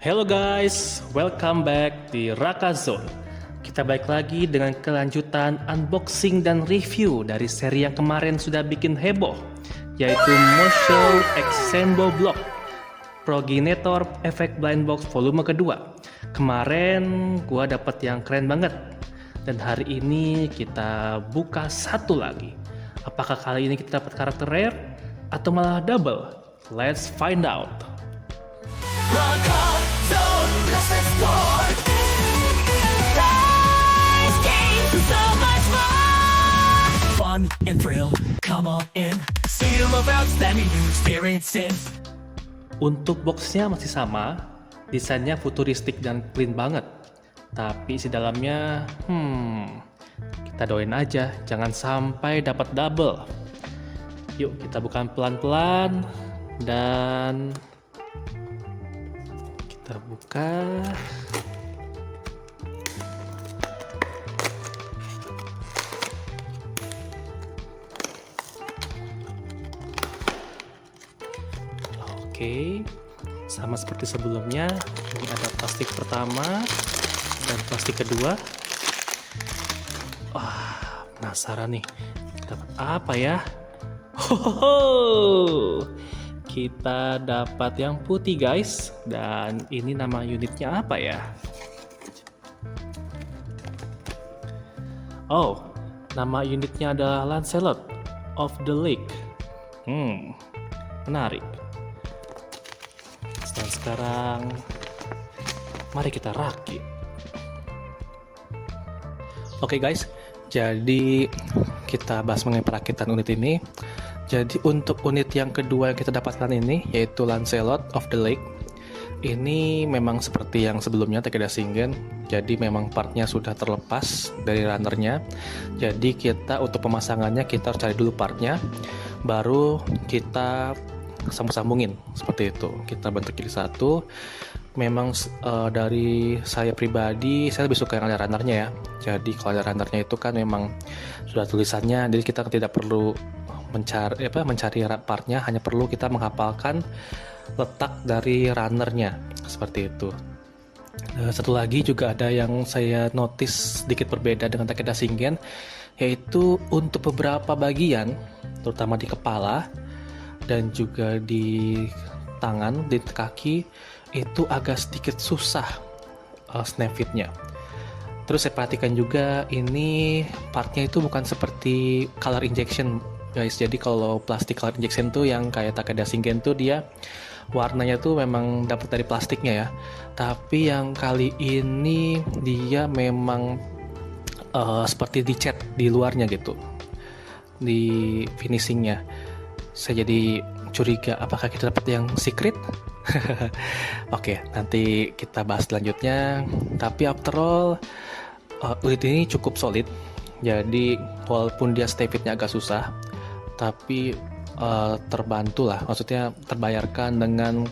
Hello guys, welcome back di Raka Zone. Kita balik lagi dengan kelanjutan unboxing dan review dari seri yang kemarin sudah bikin heboh, yaitu Moshou X Senbo Block Progenitor Effect Blind Box volume kedua. Kemarin gua dapet yang keren banget, dan hari ini kita buka satu lagi. Apakah kali ini kita dapat karakter rare atau malah double? Let's find out. Let's explore. Nice game, so much fun. Fun and thrill, come on in. Feel of outstanding new experiences. Untuk boxnya masih sama, desainnya futuristik dan clean banget. Tapi isi dalamnya, kita doain aja, jangan sampai dapat double. Yuk kita buka pelan-pelan dan kita buka. Oke, sama seperti sebelumnya, ini ada plastik pertama dan plastik kedua. Wah, penasaran nih, dapat apa ya? Hohoho, kita dapat yang putih guys, dan ini nama unitnya apa ya? Oh, nama unitnya adalah Lancelot of the Lake. Menarik. Dan sekarang mari kita rakit. Oke guys, jadi kita bahas mengenai perakitan unit ini. Jadi untuk unit yang kedua yang kita dapatkan ini, yaitu Lancelot of the Lake, ini memang seperti yang sebelumnya Takeda Shingen. Jadi memang partnya sudah terlepas dari runnernya. Jadi kita untuk pemasangannya kita harus cari dulu partnya, baru kita sambung-sambungin seperti itu. Kita bentuk jadi satu. Memang dari saya pribadi, saya lebih suka yang ada runnernya ya. Jadi kalau ada runnernya itu kan memang sudah tulisannya, jadi kita tidak perlu mencari partnya, hanya perlu kita menghafalkan letak dari runnernya seperti itu. Satu lagi juga ada yang saya notice sedikit berbeda dengan Takeda Shingen, yaitu untuk beberapa bagian, terutama di kepala dan juga di tangan, di kaki, itu agak sedikit susah snap fitnya. Terus saya perhatikan juga ini partnya itu bukan seperti color injection guys. Jadi kalau plastik color injection tuh yang kayak Takeda Shingen tuh dia warnanya tuh memang dapat dari plastiknya ya. Tapi yang kali ini dia memang seperti dicat di luarnya gitu, di finishingnya. Saya jadi curiga apakah kita dapat yang secret. Oke, nanti kita bahas selanjutnya. Tapi after all, unit ini cukup solid. Jadi walaupun dia stay fitnya agak susah, tapi terbantu lah, maksudnya terbayarkan dengan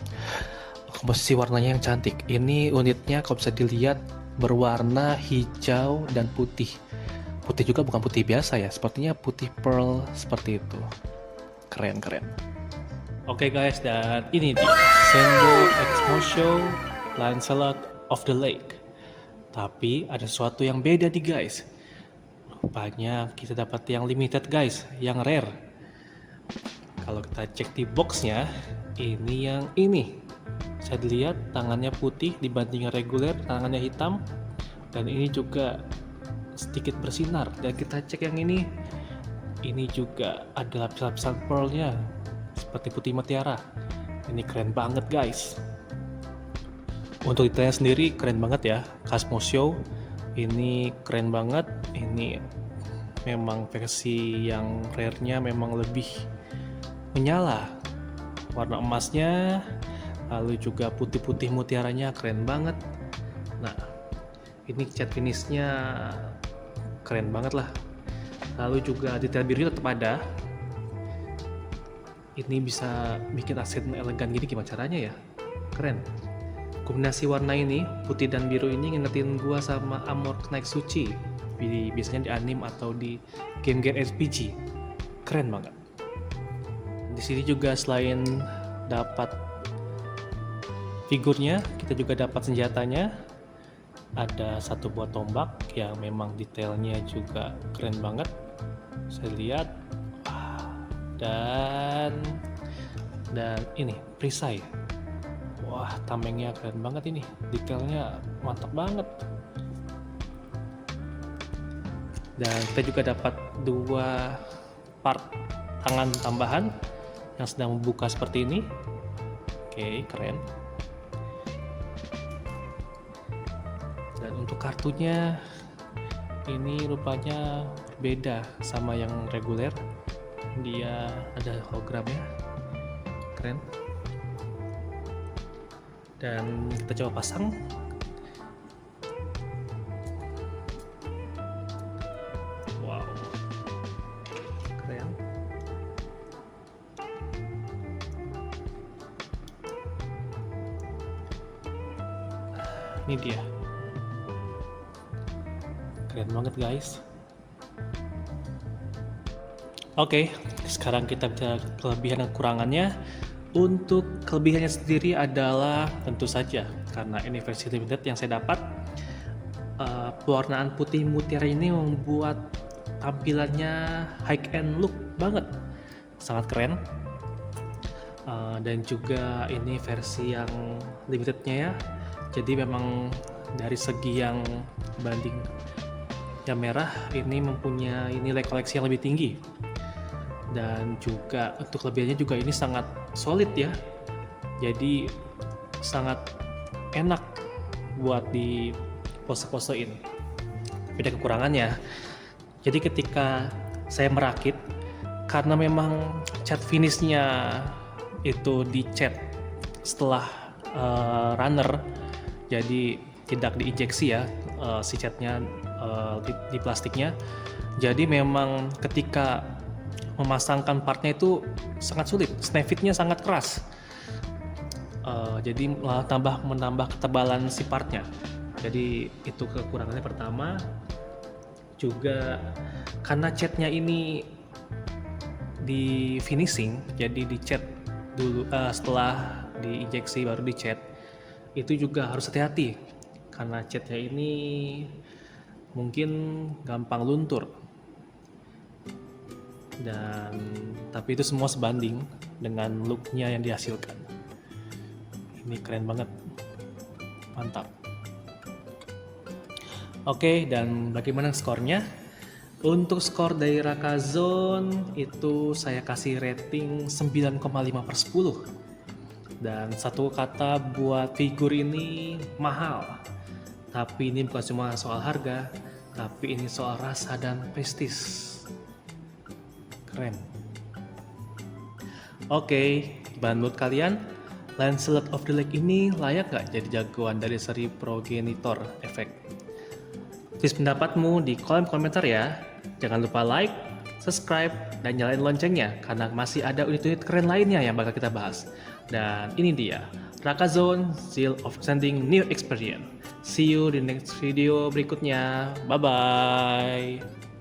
komposisi warnanya yang cantik. Ini unitnya kalau bisa dilihat berwarna hijau dan putih. Putih juga bukan putih biasa ya, sepertinya putih pearl seperti itu. Keren. Oke guys, dan ini dia Senbo X Moshou Lancelot of the Lake. Tapi ada sesuatu yang beda nih guys. Rupanya kita dapat yang limited guys, yang rare. Kalau kita cek di boxnya, ini yang ini. Saya dilihat tangannya putih dibanding yang reguler, tangannya hitam. Dan ini juga sedikit bersinar. Dan kita cek yang ini juga ada lapis-lapisan pearlnya seperti putih mutiara. Ini keren banget guys. Untuk detailnya sendiri keren banget ya, khas Moshou. Ini keren banget. Ini memang versi yang rare-nya memang lebih menyala. Warna emasnya, lalu juga putih-putih mutiaranya keren banget. Nah, ini cat finishnya keren banget lah. Lalu juga detail birunya tetap ada. Ini bisa bikin aset elegan gini, gimana caranya ya? Keren. Kombinasi warna ini, putih dan biru ini ngingetin gua sama Armor Knight Suchi. Biasanya di anime atau di game-game RPG. Keren banget. Di sini juga selain dapat figurnya, kita juga dapat senjatanya. Ada satu buah tombak yang memang detailnya juga keren banget. Saya lihat, dan ini perisai. Wah, tamengnya keren banget ini, detailnya mantap banget. Dan kita juga dapat 2 part tangan tambahan yang sedang membuka seperti ini. Oke, keren. Dan untuk kartunya ini rupanya beda sama yang reguler. Dia ada hologramnya, keren. Dan kita coba pasang. Wow, keren. Ini dia, keren banget guys. Oke, sekarang kita bicara kelebihan dan kekurangannya. Untuk kelebihannya sendiri adalah tentu saja karena ini versi limited yang saya dapat, pewarnaan putih mutiara ini membuat tampilannya high end look banget, sangat keren. Dan juga ini versi yang limitednya ya, jadi memang dari segi yang banding yang merah ini mempunyai nilai koleksi yang lebih tinggi. Dan juga untuk kelebihannya juga ini sangat solid ya, jadi sangat enak buat di pose-posein. Beda kekurangannya, jadi ketika saya merakit, karena memang cat finishnya itu dicat setelah runner, jadi tidak diinjeksi ya si catnya di plastiknya. Jadi memang ketika memasangkan partnya itu sangat sulit, snap fitnya sangat keras, jadi malah menambah ketebalan si partnya. Jadi itu kekurangannya pertama. Juga karena catnya ini di finishing, jadi dicat dulu setelah diinjeksi baru dicat, itu juga harus hati-hati karena catnya ini mungkin gampang luntur. Dan tapi itu semua sebanding dengan looknya yang dihasilkan. Ini keren banget, mantap. Oke, dan bagaimana skornya? Untuk skor dari Rakazon itu saya kasih rating 9,5/10. Dan satu kata buat figur ini mahal. Tapi ini bukan cuma soal harga, tapi ini soal rasa dan prestis. Keren. Oke, menurut kalian Lancelot of the Lake ini layak gak jadi jagoan dari seri Progenitor Effect? Tulis pendapatmu di kolom komentar ya. Jangan lupa like, subscribe, dan nyalain loncengnya karena masih ada unit-unit keren lainnya yang bakal kita bahas. Dan ini dia, Rakazon Seal of Sending New Experience. See you di next video berikutnya. Bye-bye.